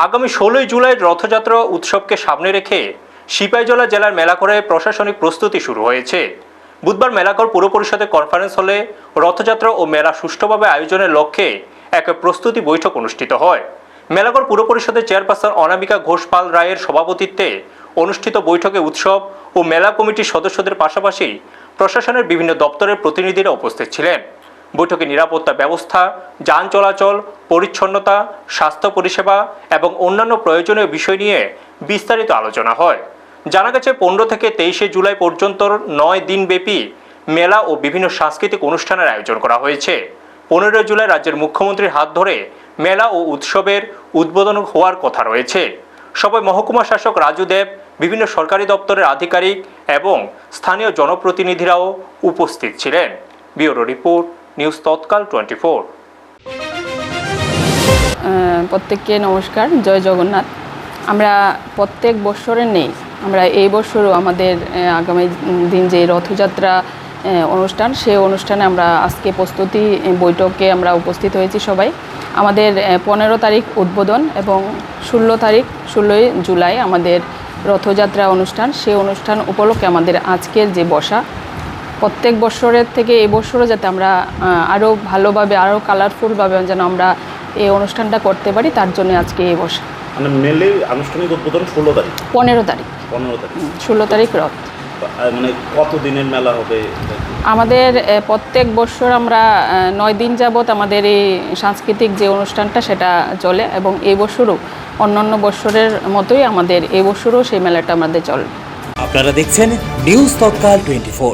আগামী 16 জুলাই রথযাত্রা উৎসবকে সামনে রেখে সিপাহীজলা জেলার মেলাঘরে প্রশাসনিক প্রস্তুতি শুরু হয়েছে। বুধবার মেলাঘর পুর পরিষদের কনফারেন্স হলে রথযাত্রা ও মেলা সুষ্ঠুভাবে আয়োজনের লক্ষ্যে এক প্রস্তুতি বৈঠক অনুষ্ঠিত হয়। মেলাঘর পুর পরিষদের চেয়ারপারসন অনামিকা ঘোষ পাল রায়ের সভাপতিত্বে অনুষ্ঠিত বৈঠকে উৎসব ও মেলা কমিটির সদস্যদের পাশাপাশি প্রশাসনের বিভিন্ন দপ্তরের প্রতিনিধিরা উপস্থিত ছিলেন। বৈঠকে নিরাপত্তা ব্যবস্থা, যান চলাচল, পরিচ্ছন্নতা, স্বাস্থ্য পরিষেবা এবং অন্যান্য প্রয়োজনীয় বিষয় নিয়ে বিস্তারিত আলোচনা হয়। জানা গেছে 15 থেকে 23 জুলাই পর্যন্ত 9 দিনব্যাপী মেলা ও বিভিন্ন সাংস্কৃতিক অনুষ্ঠানের আয়োজন করা হয়েছে। 15 জুলাই রাজ্যের মুখ্যমন্ত্রীর হাত ধরে মেলা ও উৎসবের উদ্বোধন হওয়ার কথা রয়েছে। সবাই মহকুমা শাসক রাজু দেব, বিভিন্ন সরকারি দপ্তরের আধিকারিক এবং স্থানীয় জনপ্রতিনিধিরাও উপস্থিত ছিলেন। ব্যুরো রিপোর্ট, নিউজ তৎকাল 24। প্রত্যেককে নমস্কার, জয় জগন্নাথ। আমরা প্রত্যেক বছরের নেই, আমরা এই বছরও আমাদের আগামী দিন যে রথযাত্রা অনুষ্ঠান, সেই অনুষ্ঠানে আমরা আজকে প্রস্তুতি বৈঠকে আমরা উপস্থিত হয়েছি সবাই। আমাদের 15 তারিখ উদ্বোধন এবং 16 জুলাই আমাদের রথযাত্রা অনুষ্ঠান। সেই অনুষ্ঠান উপলক্ষে আমাদের আজকের যে বসা, প্রত্যেক বছরের থেকে এই বছরও যাতে আমরা আরও ভালোভাবে, আরও কালারফুলভাবে যেন আমরা এই অনুষ্ঠানটা করতে পারি, তার জন্য আজকে এই বসা। মানে মেলে আনুষ্ঠানিক উদ্বোধন 15 তারিখ 15 তারিখ 16 তারিখ রথ। মানে কত দিনের মেলা হবে? আমাদের প্রত্যেক বছর আমরা 9 দিন যাবৎ আমাদের এই সাংস্কৃতিক যে অনুষ্ঠানটা সেটা চলে এবং এই বছরও অন্যান্য বছরের মতোই আমাদের এই বছরও সেই মেলাটা আমাদের চলে। আপনারা দেখছেন নিউজ তৎকাল 24।